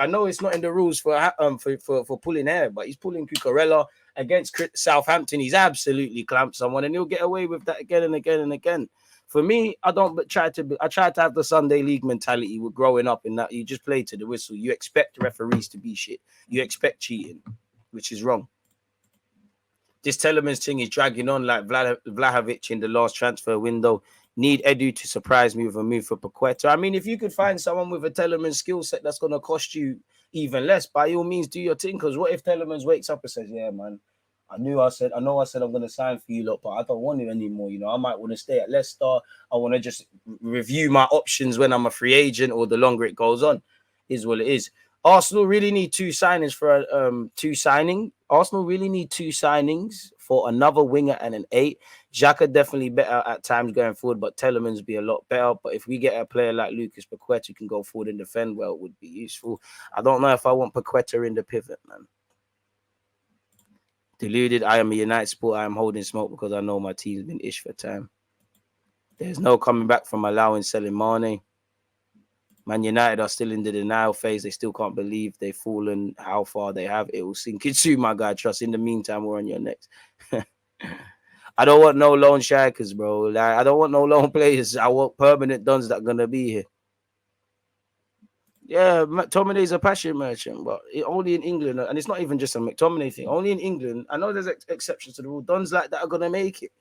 I know it's not in the rules for pulling hair, but he's pulling Cucurella against Southampton. He's absolutely clamped someone, and he'll get away with that again and again and again. For me, I try to have the Sunday League mentality with growing up in that you just play to the whistle. You expect referees to be shit. You expect cheating, which is wrong. This Tielemans thing is dragging on like Vlahovic in the last transfer window. Need Edu to surprise me with a move for Paqueta. I mean, if you could find someone with a Tielemans skill set that's going to cost you even less, by all means, do your thing. Because what if Tielemans wakes up and says, yeah, man, I know I said I'm going to sign for you lot, but I don't want it anymore. You know, I might want to stay at Leicester. I want to just review my options when I'm a free agent or the longer it goes on. Is what it is. Arsenal really need two signings Arsenal really need two signings for another winger and an 8. Xhaka definitely better at times going forward, but Tielemans be a lot better. But if we get a player like Lucas Paqueta who can go forward and defend well, it would be useful. I don't know if I want Paqueta in the pivot, man. Deluded, I am a United supporter. I am holding smoke because I know my team's been ish for time. There's no coming back from allowing selling Mane. Man United are still in the denial phase. They still can't believe they've fallen how far they have. It will sink in soon, my guy. Trust. In the meantime, we're on your necks. I don't want no loan strikers, bro. Like, I don't want no loan players. I want permanent dons that are going to be here. Yeah, McTominay's a passion merchant, but only in England. And it's not even just a McTominay thing. Only in England. I know there's exceptions to the rule. Dons like that are going to make it,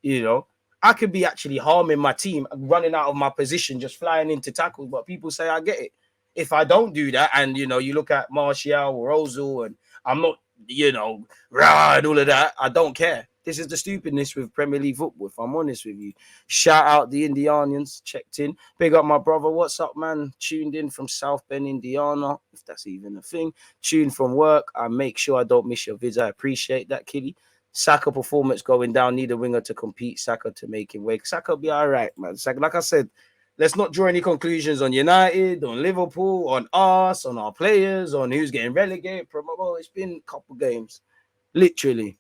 you know. I could be actually harming my team, running out of my position, just flying into tackles. But people say I get it. If I don't do that, and, you know, you look at Martial or Ozil, and I'm not, you know, rah, and all of that, I don't care. This is the stupidness with Premier League football, if I'm honest with you. Shout out the Indianians, checked in. Big up my brother. What's up, man? Tuned in from South Bend, Indiana, if that's even a thing. Tuned from work. I make sure I don't miss your visit. I appreciate that, Kitty. Saka performance going down. Need a winger to compete. Saka to make him wake. Saka will be all right, man. Saka, like I said, let's not draw any conclusions on United, on Liverpool, on us, on our players, on who's getting relegated. Probably it's been a couple games, literally.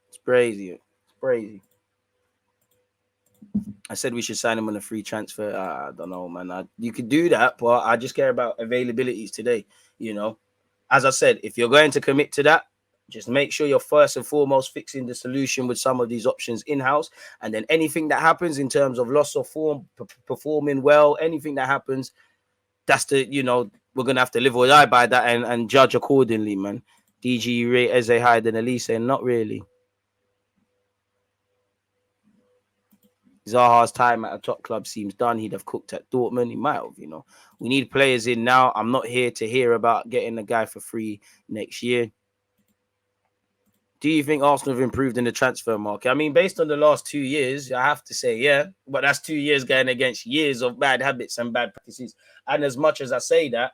It's crazy. It's crazy. I said we should sign him on a free transfer. I don't know, man. You could do that, but I just care about availabilities today. You know, as I said, if you're going to commit to that, just make sure you're first and foremost fixing the solution with some of these options in-house. And then anything that happens in terms of loss of form, performing well, anything that happens, that's the, you know, we're going to have to live or die by that and judge accordingly, man. DG rate Eze higher than Elise, not really. Zaha's time at a top club seems done. He'd have cooked at Dortmund. He might have, you know. We need players in now. I'm not here to hear about getting a guy for free next year. Do you think Arsenal have improved in the transfer market? I mean, based on the last 2 years, I have to say, yeah. But that's 2 years going against years of bad habits and bad practices. And as much as I say that,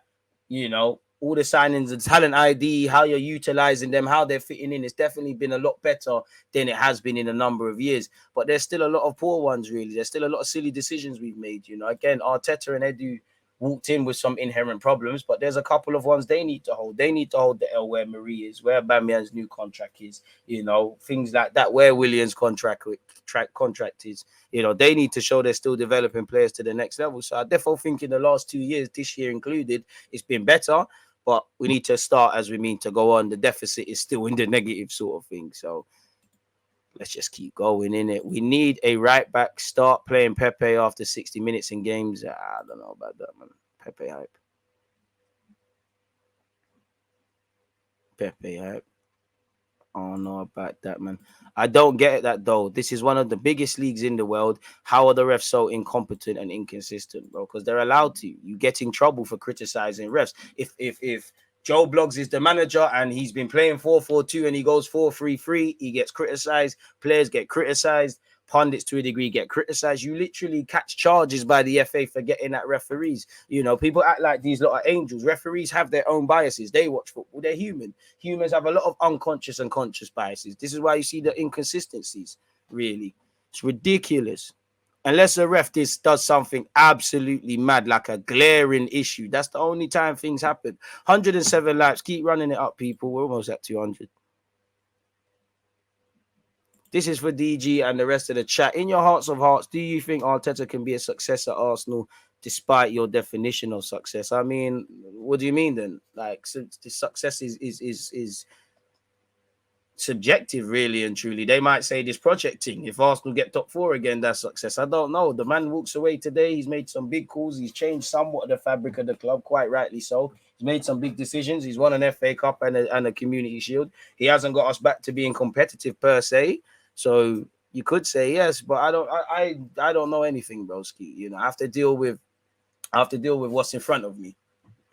you know, all the signings, the talent ID, how you're utilizing them, how they're fitting in, it's definitely been a lot better than it has been in a number of years. But there's still a lot of poor ones, really. There's still a lot of silly decisions we've made, you know. Again, Arteta and Edu walked in with some inherent problems, but there's a couple of ones they need to hold. They need to hold the L where Marie is, where Bamian's new contract is, you know, things like that, where Williams' contract is. You know, they need to show they're still developing players to the next level. So I definitely think in the last 2 years, this year included, it's been better. But we need to start as we mean to go on. The deficit is still in the negative sort of thing. So let's just keep going, innit? We need a right back. Start playing Pepe after 60 minutes in games. I don't know about that, man. Pepe hype. Pepe hype. I don't know about that, man. I don't get that, though. This is one of the biggest leagues in the world. How are the refs so incompetent and inconsistent, bro? Because they're allowed to. You get in trouble for criticizing refs. If Joe Bloggs is the manager and he's been playing 4-4-2 and he goes 4-3-3, he gets criticized. Players get criticized. Pundits to a degree get criticized. You literally catch charges by the FA for getting at referees. You know, people act like these lot are angels. Referees have their own biases. They watch football. They're human. Humans have a lot of unconscious and conscious biases. This is why you see the inconsistencies, really. It's ridiculous. Unless a ref does something absolutely mad, like a glaring issue. That's the only time things happen. 107 laps. Keep running it up, people. We're almost at 200. This is for DG and the rest of the chat. In your hearts of hearts, do you think Arteta can be a success at Arsenal despite your definition of success? I mean, what do you mean then? Like, so the success is subjective, really and truly. They might say this projecting. If Arsenal get top four again, that's success. I don't know. The man walks away today. He's made some big calls. He's changed somewhat of the fabric of the club, quite rightly so. He's made some big decisions. He's won an FA Cup and a Community Shield. He hasn't got us back to being competitive per se. So you could say yes, but I don't know anything, broski. You know, I have to deal with what's in front of me.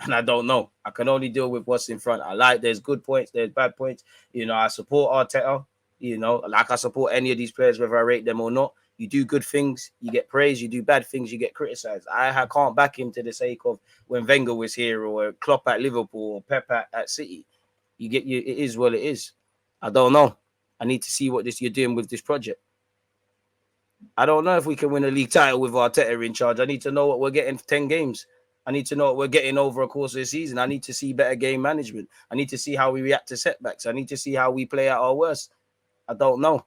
And I don't know. I can only deal with what's in front. There's good points, there's bad points. You know, I support Arteta. You know, like I support any of these players, whether I rate them or not. You do good things, you get praised. You do bad things, you get criticized. I can't back him to the sake of when Wenger was here or Klopp at Liverpool or Pep at City. It is what it is. I don't know. I need to see what you're doing with this project. I don't know if we can win a league title with Arteta in charge. I need to know what we're getting for 10 games. I need to know what we're getting over a course of the season. I need to see better game management. I need to see how we react to setbacks. I need to see how we play at our worst. I don't know.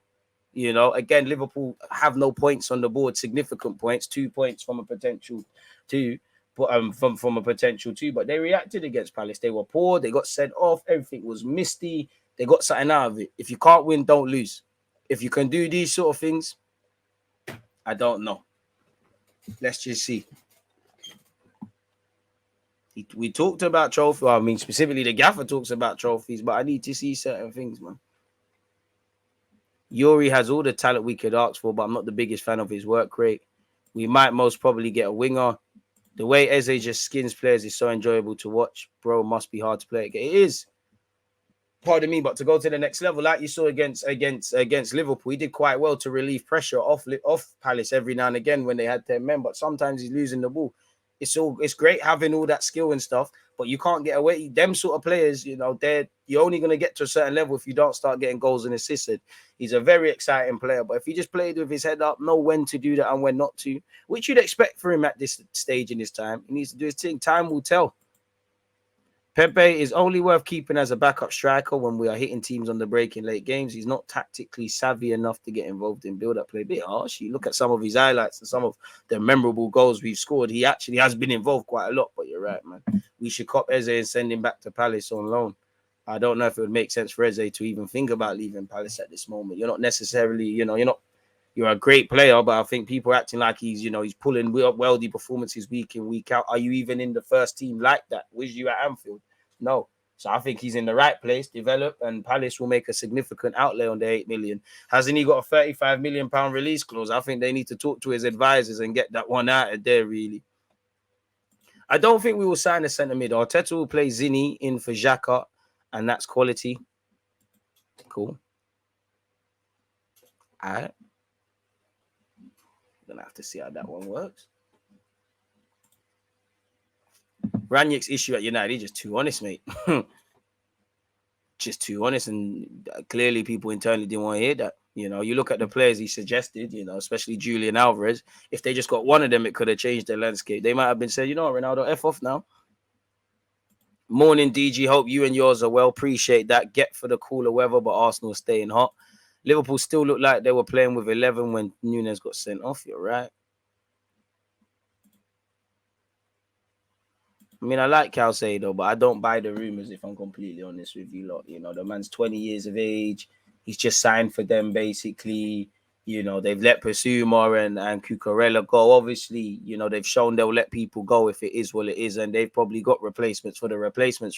You know, again, Liverpool have no points on the board, significant points, 2 points from a potential 2, but from a potential 2. But they reacted against Palace. They were poor. They got sent off. Everything was misty. They got something out of it. If you can't win, don't lose. If you can do these sort of things, I don't know. Let's just see. We talked about trophies. Well, I mean, specifically the gaffer talks about trophies, but I need to see certain things, man. Yuri has all the talent we could ask for, but I'm not the biggest fan of his work rate. We might most probably get a winger. The way Eze just skins players is so enjoyable to watch. Bro, must be hard to play. It is. Pardon me, but to go to the next level, like you saw against Liverpool, he did quite well to relieve pressure off Palace every now and again when they had 10 men, but sometimes he's losing the ball. It's great having all that skill and stuff, but you can't get away. Them sort of players, you know, you're only going to get to a certain level if you don't start getting goals and assists. He's a very exciting player, but if he just played with his head up, know when to do that and when not to, which you'd expect for him at this stage in his time, he needs to do his thing. Time will tell. Pepe is only worth keeping as a backup striker when we are hitting teams on the break in late games. He's not tactically savvy enough to get involved in build-up play. A bit harsh. You look at some of his highlights and some of the memorable goals we've scored. He actually has been involved quite a lot, but you're right, man. We should cop Eze and send him back to Palace on loan. I don't know if it would make sense for Eze to even think about leaving Palace at this moment. You're not necessarily, you're a great player, but I think people are acting like he's pulling wealthy performances week in, week out. Are you even in the first team like that? Was you at Anfield? No. So I think he's in the right place, develop, and Palace will make a significant outlay on the 8 million. Hasn't he got a £35 million release clause? I think they need to talk to his advisors and get that one out of there, really. I don't think we will sign a centre mid. Arteta will play Zinni in for Xhaka, and that's quality. Cool. All right. Gonna have to see how that one works. Ranić's issue at United, he's just too honest, mate. Just too honest, and clearly people internally didn't want to hear that. You know, you look at the players he suggested, especially Julian Alvarez. If they just got one of them, it could have changed the landscape. They might have been saying, Ronaldo, F off now. Morning, DG. Hope you and yours are well. Appreciate that. Get for the cooler weather, but Arsenal staying hot. Liverpool still looked like they were playing with 11 when Núñez got sent off. You're right. I mean, I like Caicedo, but I don't buy the rumors if I'm completely honest with you lot. The man's 20 years of age. He's just signed for them, basically. They've let Pasuma and Cucurella go. Obviously, they've shown they'll let people go if it is what it is, and they've probably got replacements for the replacement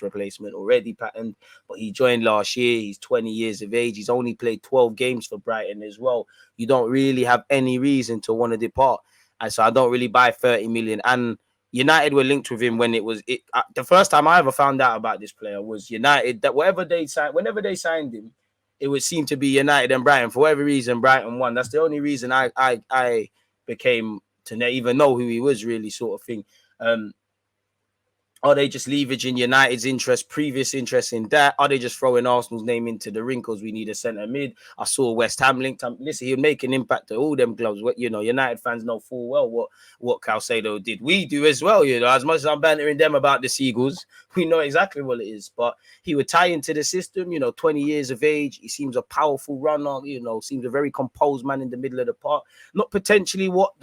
already patterned. But he joined last year. He's 20 years of age. He's only played 12 games for Brighton as well. You don't really have any reason to want to depart. And so I don't really buy 30 million. And United were linked with him when the first time I ever found out about this player was United, that whenever they signed him, it would seem to be United and Brighton. For whatever reason, Brighton won. That's the only reason I became to even know who he was, really, sort of thing. Are they just leveraging United's interest, previous interest in that? Are they just throwing Arsenal's name into the ring because we need a centre mid? I saw West Ham linked. Listen, he'll make an impact to all them clubs. You know, United fans know full well what Caicedo did. We do as well, you know. As much as I'm bantering them about the Seagulls, we know exactly what it is. But he would tie into the system, you know, 20 years of age. He seems a powerful runner, you know, seems a very composed man in the middle of the park. Not potentially what the